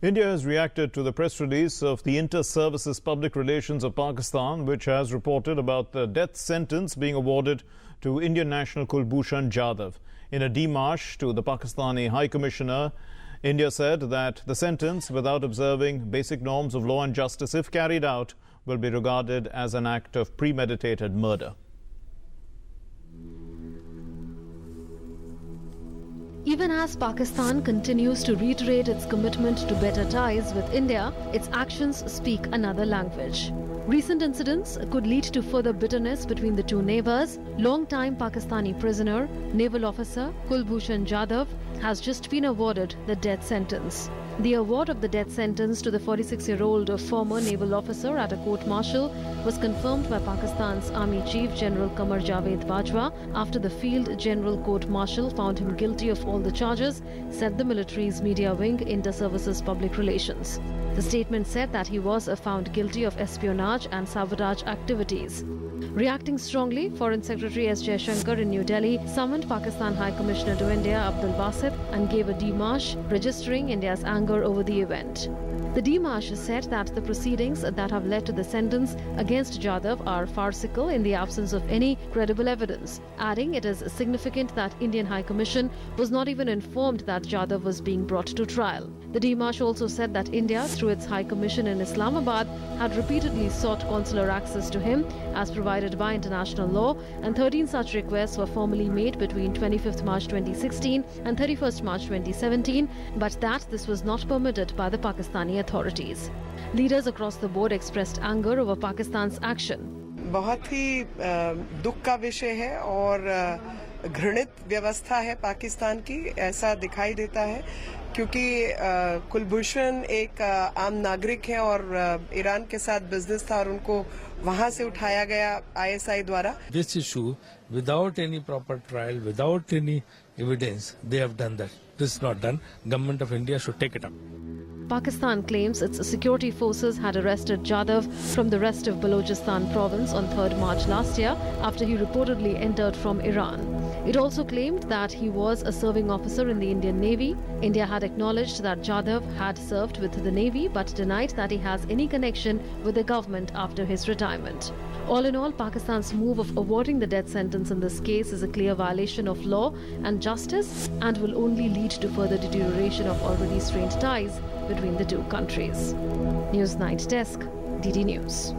India has reacted to the press release of the Inter-Services Public Relations of Pakistan, which has reported about the death sentence being awarded to Indian national Kulbhushan Jadhav. In a démarche to the Pakistani High Commissioner, India said that the sentence, without observing basic norms of law and justice, if carried out, will be regarded as an act of premeditated murder. Even as Pakistan continues to reiterate its commitment to better ties with India, its actions speak another language. Recent incidents could lead to further bitterness between the two neighbors. Long-time Pakistani prisoner, naval officer Kulbhushan Jadhav has just been awarded the death sentence. The award of the death sentence to the 46-year-old former naval officer at a court-martial was confirmed by Pakistan's Army Chief General Qamar Javed Bajwa after the Field General Court-Martial found him guilty of all the charges, said the military's media wing, Inter-Services Public Relations. The statement said that he was found guilty of espionage and sabotage activities. Reacting strongly, Foreign Secretary S. Jaishankar in New Delhi summoned Pakistan High Commissioner to India Abdul Basit and gave a démarche registering India's anger over the event. The démarche said that the proceedings that have led to the sentence against Jadhav are farcical in the absence of any credible evidence, adding it is significant that Indian High Commission was not even informed that Jadhav was being brought to trial. The démarche also said that India, through its High Commission in Islamabad, had repeatedly sought consular access to him as provided by international law, and 13 such requests were formally made between 25th March 2016 and 31st March 2017, but that this was not permitted by the Pakistani authorities. Leaders across the board expressed anger over Pakistan's action. बहुत ही दुख का विषय है और घृणित व्यवस्था है पाकिस्तान की, ऐसा दिखाई देता है क्योंकि कुलभूषण एक आम नागरिक है और ईरान के साथ बिजनेस था और उनको वहां से उठाया गया ISI द्वारा. This issue, without any proper trial, without any evidence, they have done that. This is not done. Government of India should take it up. Pakistan claims its security forces had arrested Jadhav from the rest of Balochistan province on 3rd March last year after he reportedly entered from Iran. It also claimed that he was a serving officer in the Indian Navy. India had acknowledged that Jadhav had served with the Navy but denied that he has any connection with the government after his retirement. All in all, Pakistan's move of awarding the death sentence in this case is a clear violation of law and justice and will only lead to further deterioration of already strained ties between the two countries. News Night Desk, DD News.